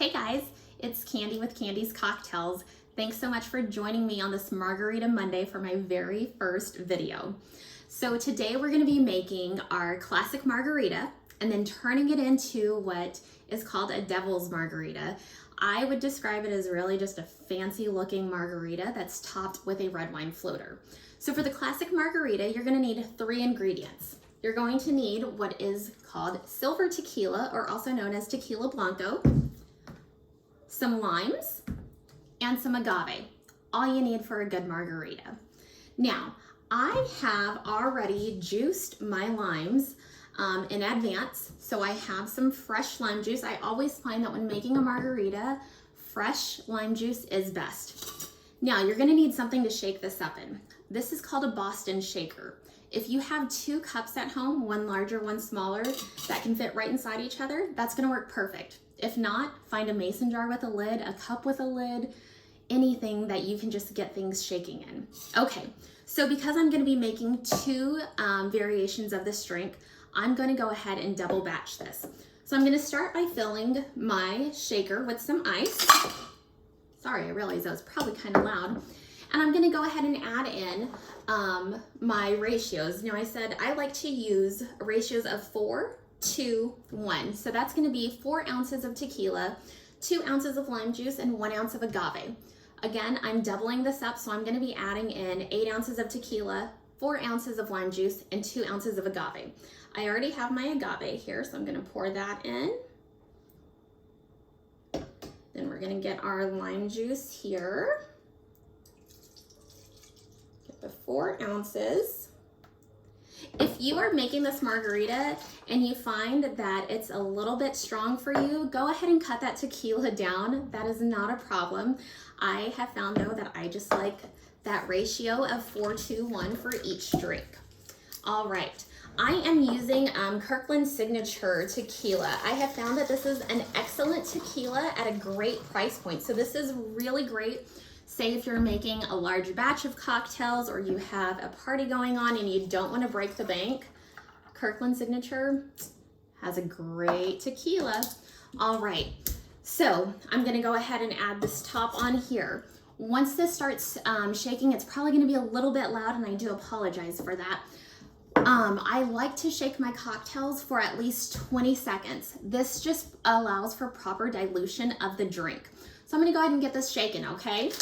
Hey guys, it's Candy with Candy's Cocktails. Thanks so much for joining me on this Margarita Monday for my very first video. So today we're going to be making our classic margarita and then turning it into what is called a devil's margarita. I would describe it as really just a fancy looking margarita that's topped with a red wine floater. So for the classic margarita, you're going to need 3 ingredients. You're going to need what is called silver tequila, or also known as tequila blanco, some limes, and some agave. All you need for a good margarita. Now, I have already juiced my limes in advance, so I have some fresh lime juice. I always find that when making a margarita, fresh lime juice is best. Now, you're gonna need something to shake this up in. This is called a Boston shaker. If you have 2 cups at home, one larger, one smaller, that can fit right inside each other, that's gonna work perfect. If not, find a mason jar with a lid, a cup with a lid, anything that you can just get things shaking in. Okay, so because I'm gonna be making 2 variations of this drink, I'm gonna go ahead and double batch this. So I'm gonna start by filling my shaker with some ice. Sorry, I realized that was probably kind of loud. And I'm gonna go ahead and add in my ratios. Now I said I like to use ratios of 4 to 1. So that's gonna be 4 ounces of tequila, 2 ounces of lime juice, and 1 ounce of agave. Again, I'm doubling this up, so I'm gonna be adding in 8 ounces of tequila, 4 ounces of lime juice, and 2 ounces of agave. I already have my agave here, so I'm gonna pour that in. Then we're gonna get our lime juice here. Get the 4 ounces. If you are making this margarita and you find that it's a little bit strong for you, go ahead and cut that tequila down. That is not a problem. I have found though that I just like that ratio of 4 to 1 for each drink. All right, I am using Kirkland Signature tequila. I have found that this is an excellent tequila at a great price point. So this is really great. Say if you're making a large batch of cocktails or you have a party going on and you don't want to break the bank, Kirkland Signature has a great tequila. All right, so I'm gonna go ahead and add this top on here. Once this starts shaking, it's probably gonna be a little bit loud and I do apologize for that. I like to shake my cocktails for at least 20 seconds. This just allows for proper dilution of the drink. So I'm gonna go ahead and get this shaken, okay?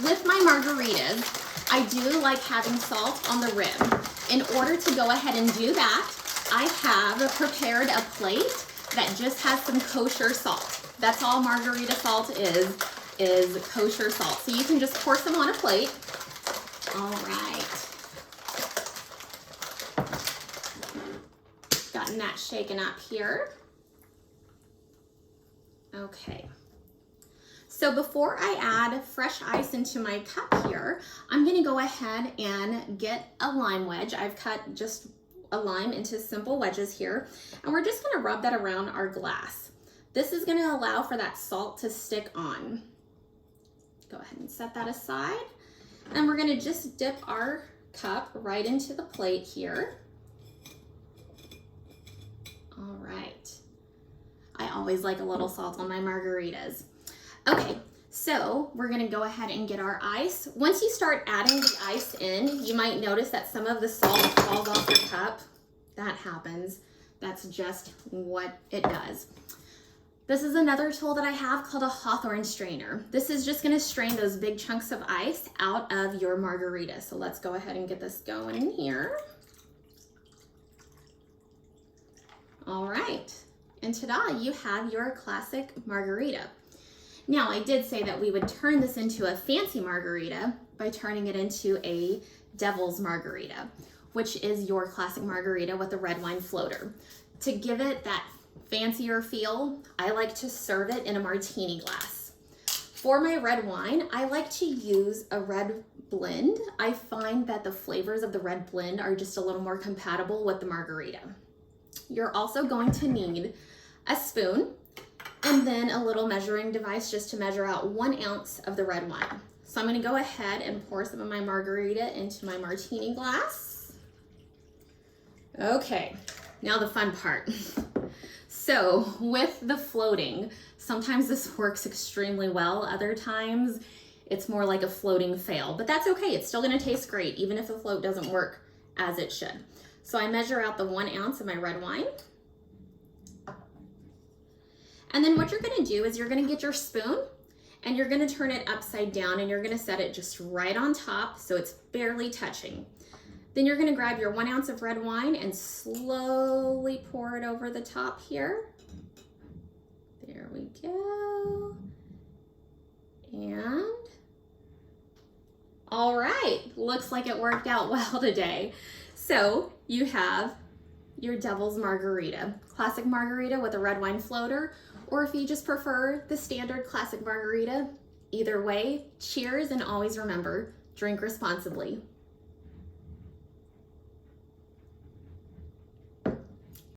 With my margaritas, I do like having salt on the rim. In order to go ahead and do that, I have prepared a plate that just has some kosher salt. That's all margarita salt is kosher salt. So you can just pour some on a plate. All right. Gotten that shaken up here. Okay. So before I add fresh ice into my cup here, I'm gonna go ahead and get a lime wedge. I've cut just a lime into simple wedges here, and we're just gonna rub that around our glass. This is gonna allow for that salt to stick on. Go ahead and set that aside. And we're gonna just dip our cup right into the plate here. All right. I always like a little salt on my margaritas. Okay, so we're gonna go ahead and get our ice. Once you start adding the ice in, you might notice that some of the salt falls off your cup. That happens. That's just what it does. This is another tool that I have called a Hawthorne Strainer. This is just gonna strain those big chunks of ice out of your margarita. So let's go ahead and get this going in here. All right, and ta-da, you have your classic margarita. Now, I did say that we would turn this into a fancy margarita by turning it into a devil's margarita, which is your classic margarita with a red wine floater. To give it that fancier feel, I like to serve it in a martini glass. For my red wine, I like to use a red blend. I find that the flavors of the red blend are just a little more compatible with the margarita. You're also going to need a spoon and then a little measuring device just to measure out 1 ounce of the red wine. So I'm gonna go ahead and pour some of my margarita into my martini glass. Okay, now the fun part. So with the floating, sometimes this works extremely well. Other times it's more like a floating fail, but that's okay. It's still gonna taste great, even if the float doesn't work as it should. So I measure out the 1 ounce of my red wine. And then what you're gonna do is you're gonna get your spoon and you're gonna turn it upside down and you're gonna set it just right on top so it's barely touching. Then you're gonna grab your 1 ounce of red wine and slowly pour it over the top here. There we go. And all right, looks like it worked out well today. So you have your Devil's Margarita, classic margarita with a red wine floater, or if you just prefer the standard classic margarita, either way, cheers, and always remember, drink responsibly.